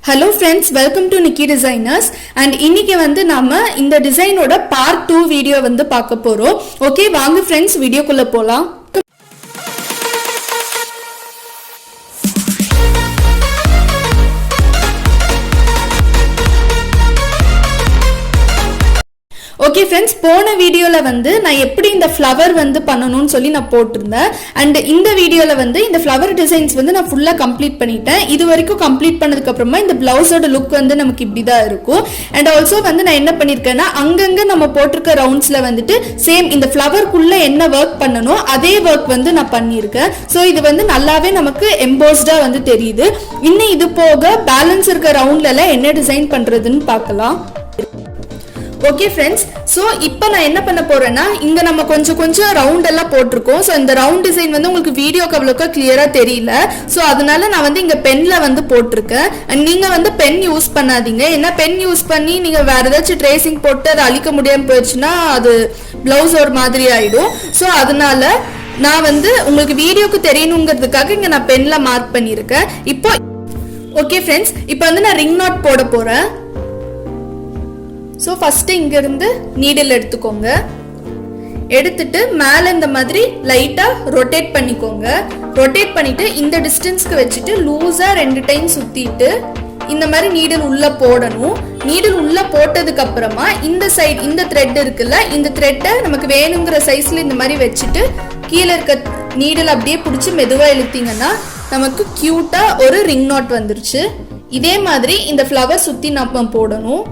Hello friends, welcome to nikidesigners and இன்னைக்கு வந்து நாம இந்த டிசைனோட part 2 வீடியோ வந்து பார்க்க போறோம். ஓகே வாங்க friends வீடியோக்குள்ள போலாம். ஓகே ஃப்ரெண்ட்ஸ், போன வீடியோவில் வந்து நான் எப்படி இந்த ஃப்ளவர் வந்து பண்ணணும்னு சொல்லி நான் போட்டிருந்தேன். அண்ட் இந்த வீடியோவில் வந்து இந்த ஃப்ளவர் டிசைன்ஸ் வந்து நான் ஃபுல்லாக கம்ப்ளீட் பண்ணிட்டேன். இது வரைக்கும் கம்ப்ளீட் பண்ணதுக்கப்புறமா இந்த பிளவுஸோட லுக் வந்து நமக்கு இப்படி தான் இருக்கும். அண்ட் ஆல்சோ வந்து நான் என்ன பண்ணியிருக்கேன்னா, அங்கங்கே நம்ம போட்டிருக்க ரவுண்ட்ஸில் வந்துட்டு சேம் இந்த ஃப்ளவருக்குள்ளே என்ன ஒர்க் பண்ணணும் அதே ஒர்க் வந்து நான் பண்ணியிருக்கேன். ஸோ இது வந்து நல்லாவே நமக்கு எம்போஸ்டாக வந்து தெரியுது. இன்னும் இது போக பேலன்ஸ் இருக்க ரவுண்ட்லலாம் என்ன டிசைன் பண்ணுறதுன்னு பார்க்கலாம். ஓகே ஃப்ரெண்ட்ஸ், ஸோ இப்போ நான் என்ன பண்ண போறேன்னா, இங்கே நம்ம கொஞ்சம் ரவுண்ட் எல்லாம் போட்டிருக்கோம். ஸோ இந்த ரவுண்ட் டிசைன் வந்து உங்களுக்கு வீடியோக்கு அவ்வளோக்கா கிளியராக தெரியல. ஸோ அதனால நான் வந்து இங்கே பென்னில் வந்து போட்டிருக்கேன். அண்ட் நீங்கள் வந்து பென் யூஸ் பண்ணாதீங்க. ஏன்னா பென் யூஸ் பண்ணி நீங்கள் வேறு ஏதாச்சும் ட்ரேசிங் போட்டு அதை அழிக்க முடியாமல் போயிடுச்சுன்னா அது ப்ளவுஸ் ஒரு மாதிரி ஆகிடும். ஸோ அதனால நான் வந்து உங்களுக்கு வீடியோக்கு தெரியணுங்கிறதுக்காக இங்கே நான் பென்னில் மார்க் பண்ணியிருக்கேன். இப்போ ஓகே ஃப்ரெண்ட்ஸ், இப்போ வந்து நான் ரிங் நாட் போட போகிறேன். ஸோ ஃபஸ்ட்டு இங்கேருந்து நீடில் எடுத்துக்கோங்க. எடுத்துட்டு மேலே இந்த மாதிரி லைட்டாக ரொட்டேட் பண்ணிக்கோங்க. ரொட்டேட் பண்ணிவிட்டு இந்த டிஸ்டன்ஸ்க்கு வச்சுட்டு லூஸாக 2 டைம் சுற்றிட்டு இந்த மாதிரி நீடில் உள்ளே போடணும். நீடில் உள்ளே போட்டதுக்கப்புறமா இந்த சைடு இந்த த்ரெட் இருக்குல்ல, இந்த த்ரெட்டை நமக்கு வேணுங்கிற சைஸில் இந்த மாதிரி வச்சுட்டு கீழே இருக்க நீடில் அப்படியே பிடிச்சி மெதுவாக இழுத்தீங்கன்னா நமக்கு க்யூட்டாக ஒரு ரிங் நாட் வந்துருச்சு. இதே மாதிரி இந்த ஃப்ளவர் சுற்றி நம்ம போடணும்.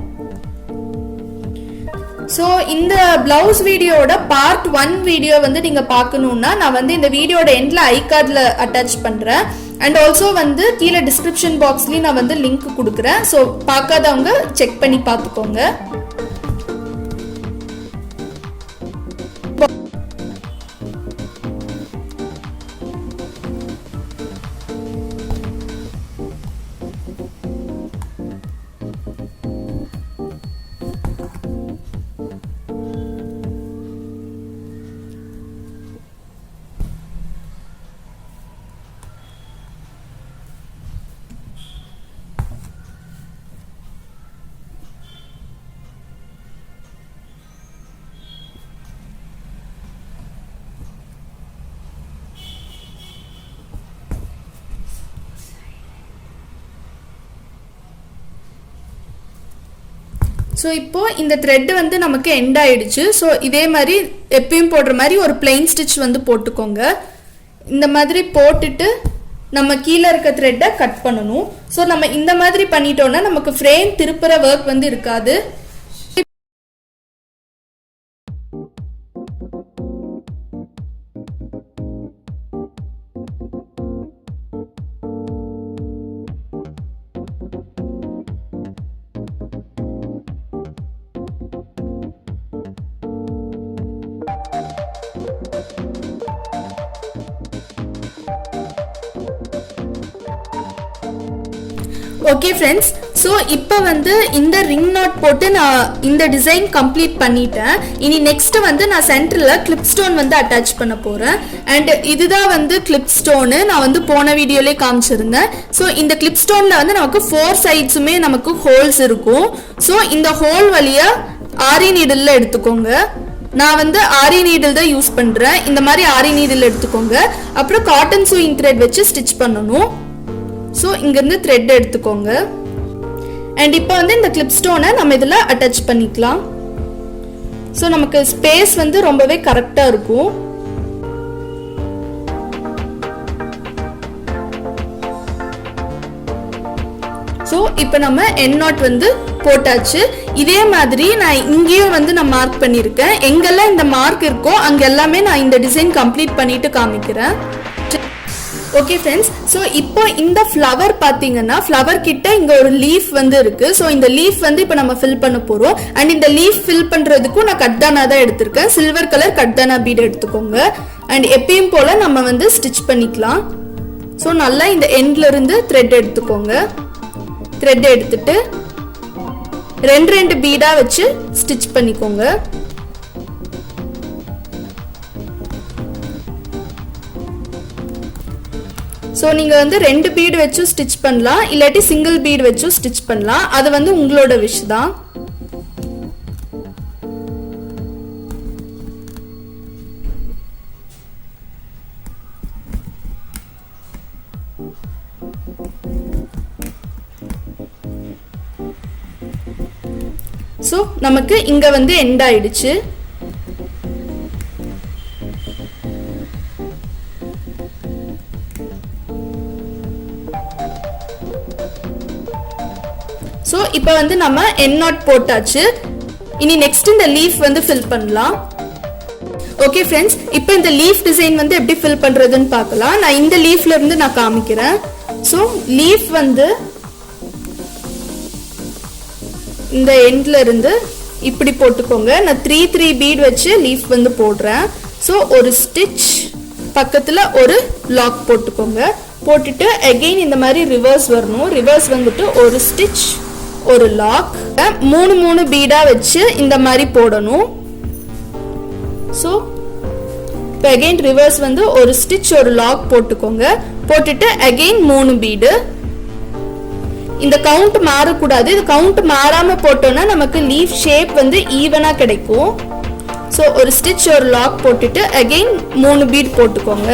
ஸோ இந்த பிளவுஸ் வீடியோட பார்ட் 1 வீடியோ வந்து நீங்கள் பார்க்கணுன்னா நான் வந்து இந்த வீடியோட எண்டில் ஐகார்டில் அட்டாச் பண்ணுறேன். அண்ட் ஆல்சோ வந்து கீழே டிஸ்கிரிப்ஷன் பாக்ஸ்லேயும் நான் வந்து லிங்க் கொடுக்குறேன். ஸோ பார்க்காதவங்க செக் பண்ணி பார்த்துக்கோங்க. ஸோ இப்போ இந்த த்ரெட் வந்து நமக்கு எண்ட் ஆயிடுச்சு. ஸோ இதே மாதிரி எப்பயும் போடுற மாதிரி ஒரு பிளெயின் ஸ்டிச் வந்து போட்டுக்கோங்க. இந்த மாதிரி போட்டுட்டு நம்ம கீழே இருக்க த்ரெட்டை கட் பண்ணணும். ஸோ நம்ம இந்த மாதிரி பண்ணிட்டோம்னா நமக்கு ஃப்ரேம் திருப்புற ஒர்க் வந்து இருக்காது. ஓகே ஃப்ரெண்ட்ஸ், ஸோ இப்போ வந்து இந்த ரிங் நாட் போட்டு நான் இந்த டிசைன் கம்ப்ளீட் பண்ணிட்டேன். இனி நெக்ஸ்ட் வந்து நான் சென்டரில் கிளிப் ஸ்டோன் வந்து அட்டாச் பண்ண போகிறேன். அண்ட் இதுதான் வந்து கிளிப் ஸ்டோனு, நான் வந்து போன வீடியோலேயே காமிச்சிருந்தேன். ஸோ இந்த கிளிப் ஸ்டோனில் வந்து நமக்கு 4 சைட்ஸுமே நமக்கு ஹோல்ஸ் இருக்கும். ஸோ இந்த ஹோல் வழியாக ஆரி நீடில் எடுத்துக்கோங்க. நான் வந்து ஆரி நீடில் தான் யூஸ் பண்ணுறேன். இந்த மாதிரி ஆரி நீடில் எடுத்துக்கோங்க. அப்புறம் காட்டன் சூயிங் த்ரெட் வச்சு ஸ்டிச் பண்ணணும். ஸோ இங்கேருந்து த்ரெட் எடுத்துக்கோங்க. அண்ட் இப்போ வந்து இந்த கிளிப் ஸ்டோனை நம்ம இதில் அட்டாச் பண்ணிக்கலாம். ஸோ நமக்கு ஸ்பேஸ் வந்து ரொம்பவே கரெக்டாக இருக்கும். ஸோ இப்போ நம்ம எண்ட் நாட் வந்து போட்டாச்சு. இதே மாதிரி நான் இங்கேயும் வந்து நான் மார்க் பண்ணியிருக்கேன். எங்கெல்லாம் இந்த மார்க் இருக்கோ அங்கே எல்லாமே நான் இந்த டிசைன் கம்ப்ளீட் பண்ணிட்டு காமிக்கிறேன். ஓகே ஃப்ரெண்ட்ஸ், ஸோ இப்போ இந்த ஃப்ளவர் பார்த்தீங்கன்னா ஃப்ளவர் கிட்ட இங்கே ஒரு லீஃப் வந்து இருக்கு. ஸோ இந்த லீஃப் வந்து இப்போ நம்ம ஃபில் பண்ண போகிறோம். அண்ட் இந்த லீஃப் ஃபில் பண்ணுறதுக்கும் நான் கட்தானா தான் எடுத்திருக்கேன். சில்வர் கலர் கட்தானா பீட் எடுத்துக்கோங்க. அண்ட் எப்பயும் போல் நம்ம வந்து ஸ்டிச் பண்ணிக்கலாம். ஸோ நல்லா இந்த எண்ட்ல இருந்து த்ரெட் எடுத்துக்கோங்க. த்ரெட் எடுத்துட்டு 2 பீடாக வச்சு ஸ்டிச் பண்ணிக்கோங்க. ஸோ நீங்கள் வந்து 2 பீடு வச்சும் ஸ்டிச் பண்ணலாம், இல்லாட்டி சிங்கிள் பீடு வச்சும் ஸ்டிச் பண்ணலாம். அது வந்து உங்களோட விஷ் தான். ஸோ நமக்கு இங்கே வந்து எண்ட் ஆயிடுச்சு. ஸோ இப்போ வந்து நம்ம எண்ட் நாட் போட்டாச்சு. இனி நெக்ஸ்ட் இந்த லீஃப் வந்து ஃபில் பண்ணலாம். ஓகே ஃப்ரெண்ட்ஸ், இப்போ இந்த லீஃப் டிசைன் வந்து எப்படி ஃபில் பண்ணுறதுன்னு பார்க்கலாம். நான் இந்த லீஃப்ல இருந்து நான் காமிக்கிறேன். ஸோ லீஃப் வந்து இந்த எண்ட்ல இருந்து இப்படி போட்டுக்கோங்க. நான் 3 பீட் வச்சு லீஃப் வந்து போடுறேன். ஸோ ஒரு ஸ்டிச் பக்கத்தில் ஒரு லாக் போட்டுக்கோங்க. போட்டுட்டு அகெயின் இந்த மாதிரி ரிவர்ஸ் வரணும். ரிவர்ஸ் வந்துட்டு ஒரு ஸ்டிச் ஒரு லாக் 3 பீடா வச்சு இந்த மாதிரி போடணும். ஸோ இப்போ அகெயின் ரிவர்ஸ் வந்து ஒரு ஸ்டிச் ஒரு லாக் போட்டுக்கோங்க. போட்டுட்டு அகெயின் 3 பீடு. இந்த கவுண்ட் மாறக்கூடாது. இது கவுண்ட் மாறாம போட்டோம்னா நமக்கு லீஃப் ஷேப் வந்து ஈவனா கிடைக்கும். ஸோ ஒரு ஸ்டிச் ஒரு லாக் போட்டுட்டு அகெயின் 3 பீட் போட்டுக்கோங்க.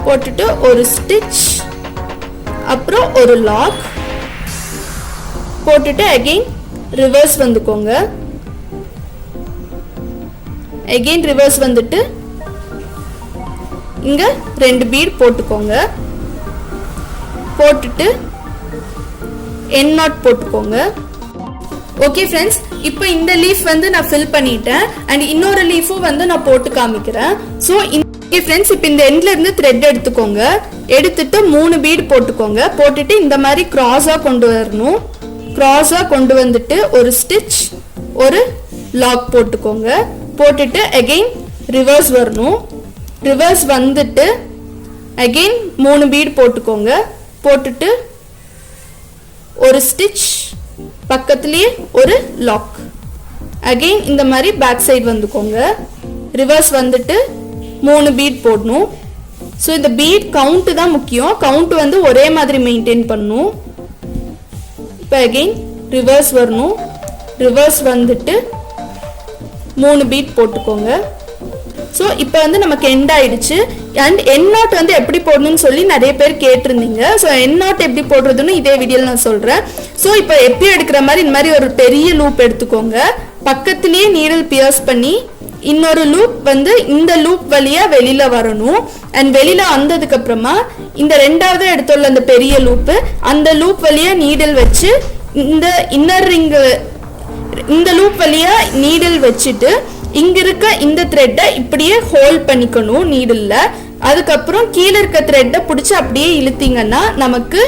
போட்டுட்டு ஒரு ஸ்டிச் அப்புறம் ஒரு லாக் போட்டுட்டு அகெயின் ரிவர்ஸ் வந்துக்கோங்க. அகெயின் ரிவர்ஸ் வந்துட்டு இங்க 2 பீட் போட்டுக்கோங்க. போட்டுட்டு எண்ட் நாட் போட்டுக்கோங்க. ஓகே ஃப்ரெண்ட்ஸ், இப்போ இந்த லீஃப் வந்து நான் ஃபில் பண்ணிட்டேன். அண்ட் இன்னொரு லீஃபும் வந்து நான் போட்டு காமிக்கிறேன். ஸோ ஓகே ஃப்ரெண்ட்ஸ், இப்போ இந்த எண்ட்ல இருந்து த்ரெட் எடுத்துக்கோங்க. எடுத்துட்டு 3 பீட் போட்டுக்கோங்க. போட்டுட்டு இந்த மாதிரி கிராஸா கொண்டு வரணும். கிராஸா கொண்டு வந்துட்டு ஒரு ஸ்டிச் ஒரு லாக் போட்டுக்கோங்க. போட்டுட்டு அகெயின் ரிவர்ஸ் வரணும். ரிவர்ஸ் வந்துட்டு அகெயின் 3 பீட் போட்டுக்கோங்க. போட்டுட்டு ஒரு ஸ்டிச் பக்கத்துலயே ஒரு லாக். அகெயின் இந்த மாதிரி பேக் சைடு வந்துக்கோங்க. ரிவர்ஸ் வந்துட்டு 3 பீட் போடணும். ஸோ இந்த பீட் கவுண்ட் தான் முக்கியம். கவுண்ட் வந்து ஒரே மாதிரி மெயின்டைன் பண்ணணும். இப்போ அகெயின் ரிவர்ஸ் வரணும். ரிவர்ஸ் வந்துட்டு 3 பீட் போட்டுக்கோங்க. ஸோ இப்போ வந்து நமக்கு எண்ட் ஆயிடுச்சு. அண்ட் எண்ட் நாட் வந்து எப்படி போடணும்னு சொல்லி நிறைய பேர் கேட்டிருந்தீங்க. ஸோ எண்ட் நாட் எப்படி போடுறதுன்னு இதே வீடியோவில் நான் சொல்கிறேன். ஸோ இப்போ எப்படி எடுக்கிற மாதிரி இந்த மாதிரி ஒரு பெரிய லூப் எடுத்துக்கோங்க. பக்கத்துலேயே நீடில் பியர்ஸ் பண்ணி இன்னொரு லூப் வந்து இந்த லூப் வழியாக வெளியில் வரணும். அண்ட் வெளியில் வந்ததுக்கு அப்புறமா இந்த 2வது எடுத்துள்ள அந்த பெரிய லூப்பு அந்த லூப் வழியாக நீடில் வச்சு இந்த இன்னர் ரிங்கு இந்த லூப் வழியாக நீடில் வச்சுட்டு இங்க இருக்க இந்த த்ரெட்டை இப்படியே ஹோல்ட் பண்ணிக்கணும் நீடில்ல. அதுக்கப்புறம் கீழே இருக்க த்ரெட்டை பிடிச்சி அப்படியே இழுத்தீங்கன்னா நமக்கு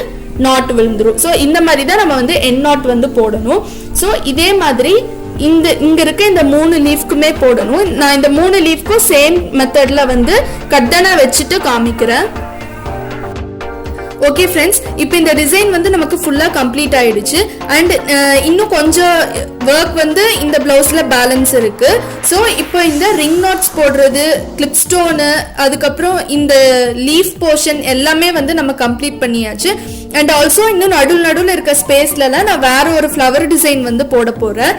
நாட் விழுந்துரும். ஸோ இந்த மாதிரி தான் நம்ம வந்து எண்ட் நாட் வந்து போடணும். ஸோ இதே மாதிரி இங்க இருக்க இந்த 3 லீஃப்க்குமே போடணும். நான் இந்த 3 லீஃப்க்கும் சேம் மெத்தட்ல வந்து கட்தானா வச்சுட்டு காமிக்கிறேன். ஓகே ஃப்ரெண்ட்ஸ், இப்போ இந்த டிசைன் வந்து நமக்கு ஃபுல்லாக கம்ப்ளீட் ஆயிடுச்சு. அண்ட் இன்னும் கொஞ்சம் ஒர்க் வந்து இந்த பிளவுஸ்ல பேலன்ஸ் இருக்கு. ஸோ இப்போ இந்த ரிங் நாட்ஸ் போடுறது, கிளிப் ஸ்டோனு, அதுக்கப்புறம் இந்த லீஃப் போர்ஷன் எல்லாமே வந்து நம்ம கம்ப்ளீட் பண்ணியாச்சு. அண்ட் ஆல்சோ இன்னும் நடுவில் இருக்க ஸ்பேஸ்லலாம் நான் வேற ஒரு ஃப்ளவர் டிசைன் வந்து போட போறேன்.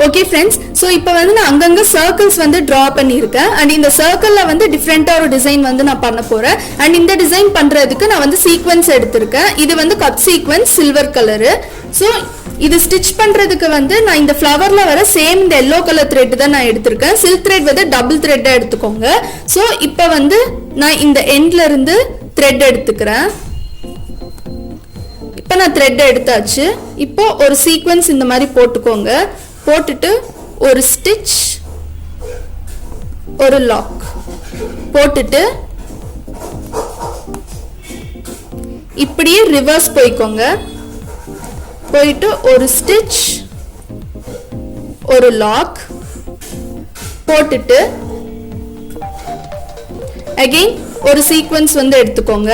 ஓகே ஃப்ரெண்ட்ஸ், ஸோ இப்போ வந்து நான் அங்கங்கே சர்க்கிள்ஸ் வந்து ட்ரா பண்ணியிருக்கேன். அண்ட் இந்த சர்க்கிளில் வந்து டிஃப்ரெண்ட்டாக ஒரு டிசைன் வந்து நான் பண்ண போகிறேன். அண்ட் இந்த டிசைன் பண்ணுறதுக்கு நான் வந்து சீக்வன்ஸ் எடுத்திருக்கேன். இது வந்து cut sequence silver colour. So இது ஸ்டிச் பண்ணுறதுக்கு வந்து நான் இந்த ஃப்ளவரில் வர சேம் இந்த எல்லோ கலர் த்ரெட் தான் நான் எடுத்திருக்கேன். சில்க் த்ரெட் வந்து டபுள் த்ரெட்டாக எடுத்துக்கோங்க. ஸோ இப்போ வந்து நான் இந்த எண்ட்ல இருந்து த்ரெட் எடுத்துக்கிறேன். இப்போ நான் த்ரெட் எடுத்தாச்சு. இப்போ ஒரு சீக்வன்ஸ் இந்த மாதிரி போட்டுக்கோங்க. போட்டுட்டு ஒரு ஸ்டிச் ஒரு லாக் போட்டுட்டு இப்படியே ரிவர்ஸ் போய்க்கோங்க. போயிட்டு ஒரு ஸ்டிச் ஒரு லாக் போட்டுட்டு அகைன் ஒரு சீக்வன்ஸ் வந்து எடுத்துக்கோங்க.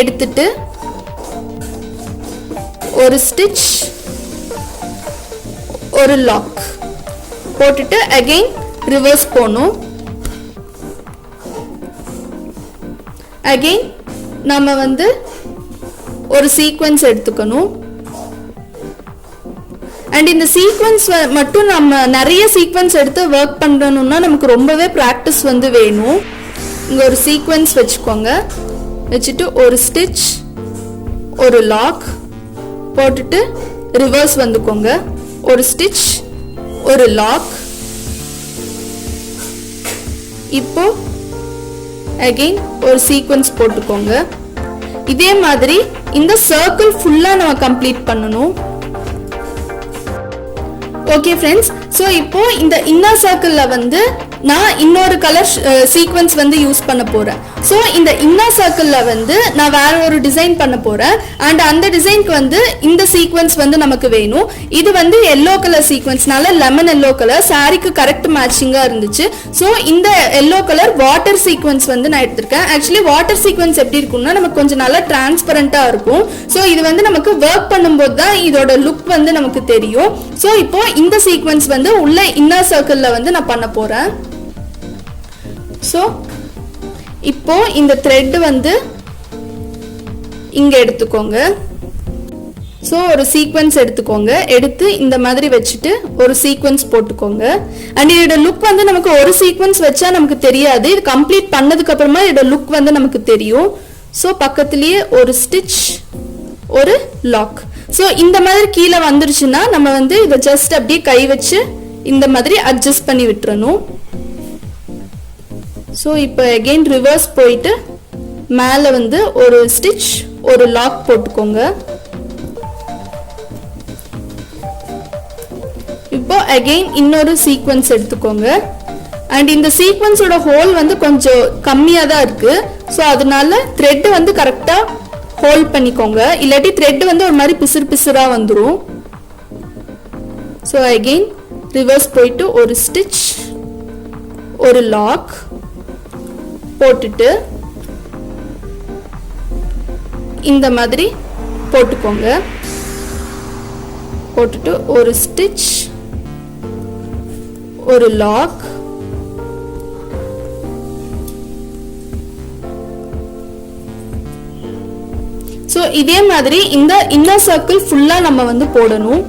எடுத்துட்டு ஒரு ஸ்டிச் ஒரு லாக் போட்டுட்டு அகைன் ரிவர்ஸ் போகணும். அகைன் நம்ம வந்து ஒரு சீக்வென்ஸ் எடுத்துக்கணும். அண்ட் இந்த சீக்வென்ஸ் மட்டும் நம்ம நிறைய சீக்வென்ஸ் எடுத்து ஒர்க் பண்ணணும்னா நமக்கு ரொம்பவே ப்ராக்டிஸ் வந்து வேணும். இங்கே ஒரு சீக்வென்ஸ் வச்சுக்கோங்க. வச்சுட்டு ஒரு ஸ்டிச், ஒரு லாக் போட்டுட்டு ரிவர்ஸ் வந்துக்கோங்க. ஒரு ஸ்டிச், ஒரு லாக். இப்போ அகைன் ஒரு சீக்வென்ஸ் போட்டுக்கோங்க. இதே மாதிரி இந்த சர்க்கிள் ஃபுல்லா நம்ம கம்ப்ளீட் பண்ணணும். ஓகே ஃப்ரெண்ட்ஸ், ஸோ இப்போ இந்த இன்னர் சர்க்கிள்ல வந்து நான் இன்னொரு கலர் சீக்வென்ஸ் வந்து யூஸ் பண்ண போறேன். ஸோ இந்த இன்னர் சர்க்கிள்ல வந்து நான் வேற ஒரு டிசைன் பண்ண போறேன். அண்ட் அந்த டிசைனுக்கு வந்து இந்த சீக்வென்ஸ் வந்து நமக்கு வேணும். இது வந்து எல்லோ கலர் சீக்வென்ஸ்னால லெமன் எல்லோ கலர் சாரிக்கு கரெக்ட் மேட்சிங்கா இருந்துச்சு. ஸோ இந்த எல்லோ கலர் வாட்டர் சீக்வென்ஸ் வந்து நான் எடுத்திருக்கேன். ஆக்சுவலி வாட்டர் சீக்வென்ஸ் எப்படி இருக்கும்னா நமக்கு கொஞ்சம் நல்லா டிரான்ஸ்பரண்டா இருக்கும். ஸோ இது வந்து நமக்கு ஒர்க் பண்ணும்போது தான் இதோட லுக் வந்து நமக்கு தெரியும். ஸோ இப்போ இந்த சீக்வென்ஸ் வந்து உள்ள இன்னர் சர்க்கிள்ல வந்து நான் பண்ண போறேன். ஸோ இப்போ இந்த த்ரெட் வந்து இங்க எடுத்துக்கோங்க. ஸோ ஒரு சீக்வென்ஸ் எடுத்துக்கோங்க. எடுத்து இந்த மாதிரி வச்சுட்டு ஒரு சீக்வென்ஸ் போட்டுக்கோங்க. அண்ட் இதோட லுக் வந்து நமக்கு ஒரு சீக்வென்ஸ் வச்சா நமக்கு தெரியாது. இது கம்ப்ளீட் பண்ணதுக்கு அப்புறமா இதோட லுக் வந்து நமக்கு தெரியும். ஸோ பக்கத்துலயே ஒரு ஸ்டிச், ஒரு லாக். ஸோ இந்த மாதிரி கீழே வந்துருச்சுன்னா நம்ம வந்து இதை ஜஸ்ட் அப்படியே கை வச்சு இந்த மாதிரி அட்ஜஸ்ட் பண்ணி விட்டுறணும். ஸோ இப்போ அகெயின் ரிவர்ஸ் போயிட்டு மேலே வந்து ஒரு ஸ்டிச், ஒரு லாக் போட்டுக்கோங்க. இப்போ அகெயின் இன்னொரு சீக்வென்ஸ் எடுத்துக்கோங்க. அண்ட் இந்த சீக்வென்ஸோட ஹோல் வந்து கொஞ்சம் கம்மியாக தான் இருக்கு. ஸோ அதனால த்ரெட் வந்து கரெக்டாக ஹோல்ட் பண்ணிக்கோங்க. இல்லாட்டி த்ரெட் வந்து ஒரு மாதிரி பிசுறு பிசுறா வந்துடும். ஸோ அகெயின் ரிவர்ஸ் போயிட்டு ஒரு ஸ்டிச், ஒரு லாக் போட்டுட்டு இந்த மாதிரி போட்டுக்கோங்க. போட்டுட்டு ஒரு ஸ்டிச், ஒரு லாக். ஸோ இதே மாதிரி இந்த இன்னர் சர்க்கிள் ஃபுல்லா நம்ம வந்து போடணும்.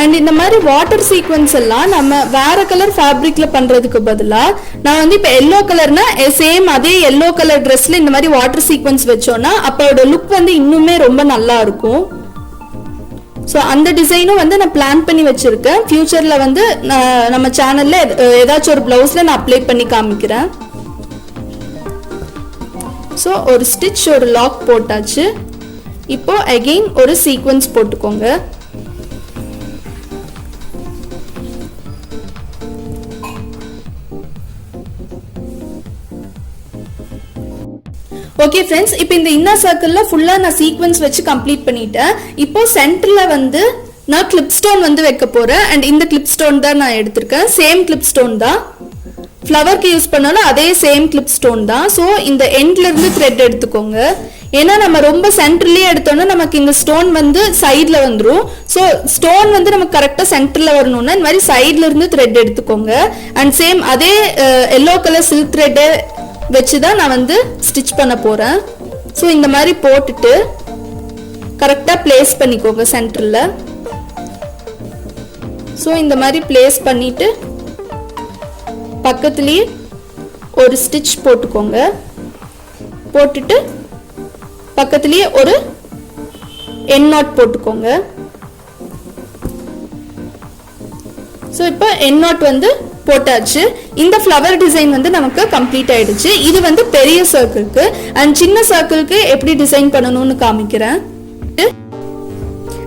அண்ட் இந்த மாதிரி வாட்டர் சீக்வென்ஸ் எல்லாம் நம்ம வேற கலர் ஃபேப்ரிக்ல பண்றதுக்கு பதிலா நான் வந்து இப்போ எல்லோ கலர்னா சேம் அதே எல்லோ கலர் ட்ரெஸ்ல இந்த மாதிரி வாட்டர் சீக்வென்ஸ் வச்சோம்னா அப்போட லுக் வந்து இன்னுமே ரொம்ப நல்லா இருக்கும். ஸோ அந்த டிசைனும் வந்து நான் பிளான் பண்ணி வச்சிருக்கேன். ஃபியூச்சர்ல வந்து நம்ம சேனல்ல ஏதாச்சும் ஒரு பிளவுஸ்ல நான் அப்ளை பண்ணி காமிக்கிறேன். ஸோ ஒரு ஸ்டிச், ஒரு லாக் போட்டாச்சு. இப்போ அகெயின் ஒரு சீக்வென்ஸ் போட்டுக்கோங்க. ஓகே ஃப்ரெண்ட்ஸ், இப்போ இந்த இன்னர் சர்க்கிள்ல ஃபுல்லா நான் சீக்வென்ஸ் வச்சு கம்ப்ளீட் பண்ணிட்டேன். இப்போ சென்டர்ல வந்து நான் கிளிப் ஸ்டோன் வந்து வைக்க போறேன். அண்ட் இந்த கிளிப் ஸ்டோன் தான் நான் எடுத்திருக்கேன். சேம் கிளிப் ஸ்டோன் தான், ஃப்ளவருக்கு யூஸ் பண்ணாலும் அதே சேம் கிளிப் ஸ்டோன் தான். ஸோ இந்த எண்ட்ல இருந்து த்ரெட் எடுத்துக்கோங்க. ஏன்னா நம்ம ரொம்ப சென்டர்லயே எடுத்தோம்னா நமக்கு இந்த ஸ்டோன் வந்து சைட்ல வந்துடும். ஸோ ஸ்டோன் வந்து நமக்கு கரெக்டா சென்டர்ல வரணும்னா இந்த மாதிரி சைட்ல இருந்து த்ரெட் எடுத்துக்கோங்க. அண்ட் சேம் அதே எல்லோ கலர் சில்க் த்ரெட் வச்சுதான் நான் வந்து ஸ்டிச் பண்ண போறேன். ஸோ இந்த மாதிரி போட்டுட்டு கரெக்டா பிளேஸ் பண்ணிக்கோங்க சென்டர்ல. ஸோ இந்த மாதிரி பிளேஸ் பண்ணிட்டு பக்கத்துலயே ஒரு ஸ்டிச் போட்டுக்கோங்க. போட்டுட்டு பக்கத்துலயே ஒரு எண்ட் நாட் போட்டுக்கோங்க. ஸோ இப்போ எண்ட் நாட் வந்து போட்டாச்சு. இந்த ஃப்ளவர் டிசைன் வந்து நமக்கு கம்ப்ளீட் ஆயிடுச்சு. இது வந்து பெரிய சர்க்கிள்க்கு. அண்ட் சின்ன சர்க்கிள்க்கு எப்படி டிசைன் பண்ணணும்னு காமிக்கிறேன்.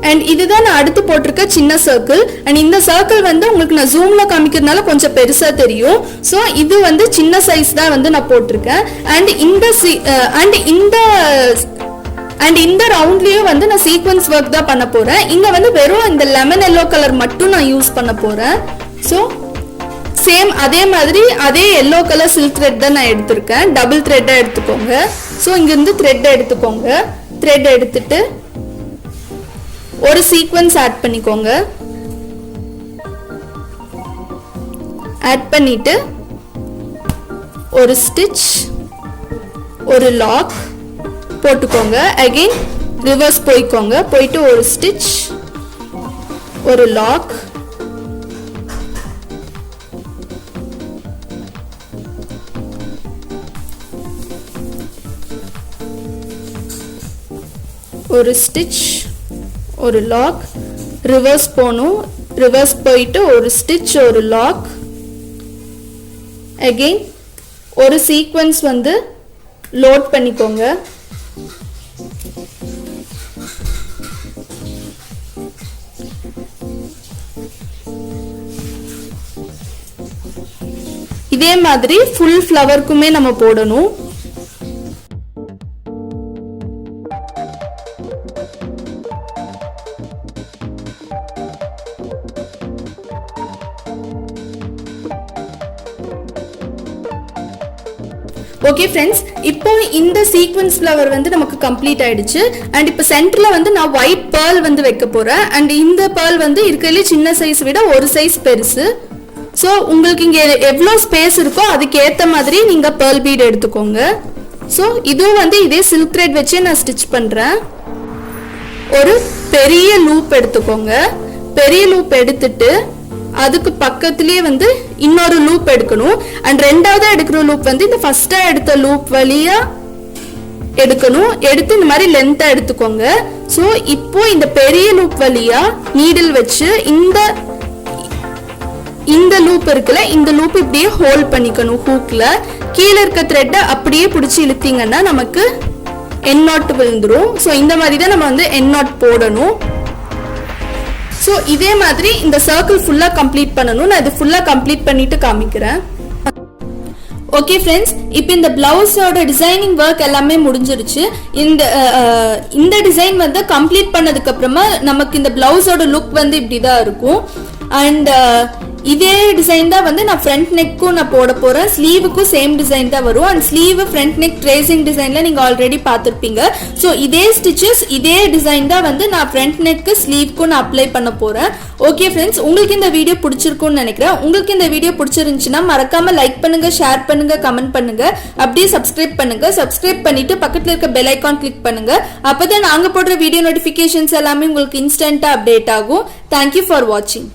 அண்ட் இதுதான் நான் அடுத்து போட்டிருக்க சின்ன சர்க்கிள். அண்ட் இந்த சர்க்கிள் வந்து உங்களுக்கு நான் ஜூம்ல காமிக்கிறதுனால கொஞ்சம் பெருசா தெரியும். ஸோ இது வந்து சின்ன சைஸ் தான் வந்து நான் போட்டிருக்கேன். அண்ட் இந்த ரவுண்ட்லயும் வந்து நான் சீக்வென்ஸ் ஒர்க் தான் பண்ண போறேன். இங்க வந்து வெறும் இந்த லெமன் எல்லோ கலர் மட்டும் நான் யூஸ் பண்ண போறேன். ஸோ சேம் அதே மாதிரி அதே எல்லோ கலர் சில்க் த்ரெட் தான் நான் எடுத்திருக்கேன். டபுள் த்ரெட்டா எடுத்துக்கோங்க. ஸோ இங்கிருந்து த்ரெட் எடுத்துக்கோங்க. த்ரெட் எடுத்துட்டு ஒரு சீக்வென்ஸ் ஆட் பண்ணிக்கோங்க. ஆட் பண்ணிட்டு ஒரு ஸ்டிச், ஒரு லாக் போட்டுக்கோங்க. அகைன் ரிவர்ஸ் போய்க்கோங்க. போயிட்டு ஒரு ஸ்டிச், ஒரு லாக், ஒரு ஸ்டிச், ஒரு லாக், ரிவர்ஸ் போகணும். ரிவர்ஸ் போயிட்டு ஒரு ஸ்டிச், ஒரு லாக், அகைன் ஒரு சீக்வென்ஸ் வந்து லோட் பண்ணிக்கோங்க. இதே மாதிரி ஃபுல் ஃப்ளவர்க்குமே நம்ம போடணும். ஓகே ஃப்ரெண்ட்ஸ், இப்போ இந்த சீக்வென்ஸ் ஃப்ளவர் வந்து நமக்கு கம்ப்ளீட் ஆயிடுச்சு. அண்ட் இப்போ சென்டர்ல வந்து நான் ஒயிட் பேர்ல் வந்து வைக்க போறேன். அண்ட் இந்த பேர்ல் வந்து இருக்கிறதுலே சின்ன சைஸ் விட ஒரு சைஸ் பெருசு. ஸோ உங்களுக்கு இங்கே எவ்வளோ ஸ்பேஸ் இருக்கோ அதுக்கு ஏற்ற மாதிரி நீங்கள் பேர்ல் பீட் எடுத்துக்கோங்க. ஸோ இதுவும் வந்து இதே சில்க் த்ரெட் வச்சே நான் ஸ்டிச் பண்ணுறேன். ஒரு பெரிய லூப் எடுத்துக்கோங்க. பெரிய லூப் எடுத்துட்டு அதுக்கு பக்கத்துலயே வந்து இன்னொரு லூப் எடுக்கணும். அண்ட் ரெண்டாவதா எடுக்கிற லூப் வந்து இந்த ஃபர்ஸ்டா எடுத்த லூப் வழியா எடுக்கணும். எடுத்து இந்த மாதிரி லென்த்தா எடுத்துக்கோங்க. ஸோ இப்போ இந்த பெரிய லூப் வழியா நீடில் வச்சு இந்த லூப் இருக்குல்ல, இந்த லூப் இப்படியே ஹோல்ட் பண்ணிக்கணும். ஹூக்ல கீழே இருக்க த்ரெட்டை அப்படியே பிடிச்சி இழுத்தீங்கன்னா நமக்கு என் நாட் விழுந்துரும். ஸோ இந்த மாதிரி தான் நம்ம வந்து என் நாட் போடணும். ஸோ இதே மாதிரி இந்த சர்க்கிள் ஃபுல்லாக கம்ப்ளீட் பண்ணணும். நான் இது ஃபுல்லாக கம்ப்ளீட் பண்ணிட்டு காமிக்கிறேன். ஓகே ஃப்ரெண்ட்ஸ், இப்போ இந்த பிளவுஸோட டிசைனிங் ஒர்க் எல்லாமே முடிஞ்சிருச்சு. இந்த டிசைன் வந்து கம்ப்ளீட் பண்ணதுக்கு அப்புறமா நமக்கு இந்த பிளவுஸோட லுக் வந்து இப்படி தான் இருக்கும். அண்ட் இதே டிசைன் தான் வந்து நான் ஃப்ரண்ட் நெக்கும் நான் போட போறேன். ஸ்லீவுக்கும் சேம் டிசைன் தான் வரும். And sleeve front neck tracing டிசைன்ல நீங்க ஆல்ரெடி பார்த்துருப்பீங்க. ஸோ இதே ஸ்டிச்சஸ் இதே டிசைன் தான் வந்து நான் ஃப்ரண்ட் நெக்கு ஸ்லீவ்க்கும் நான் அப்ளை பண்ண போறேன். ஓகே ஃப்ரெண்ட்ஸ், உங்களுக்கு இந்த வீடியோ பிடிச்சிருக்கும்னு நினைக்கிறேன். உங்களுக்கு இந்த வீடியோ பிடிச்சிருந்துச்சுன்னா மறக்காம லைக் பண்ணுங்க, ஷேர் பண்ணுங்க, கமெண்ட் பண்ணுங்க. அப்படியே சப்ஸ்கிரைப் பண்ணுங்க. சப்ஸ்கிரைப் பண்ணிட்டு பக்கத்துல இருக்க பெல் ஐகான் கிளிக் பண்ணுங்க. அப்பதான் நாங்க போடுற வீடியோ நோட்டிபிகேஷன்ஸ் எல்லாமே உங்களுக்கு இன்ஸ்டன்டா அப்டேட் ஆகும். தேங்க்யூ ஃபார் வாட்சிங்.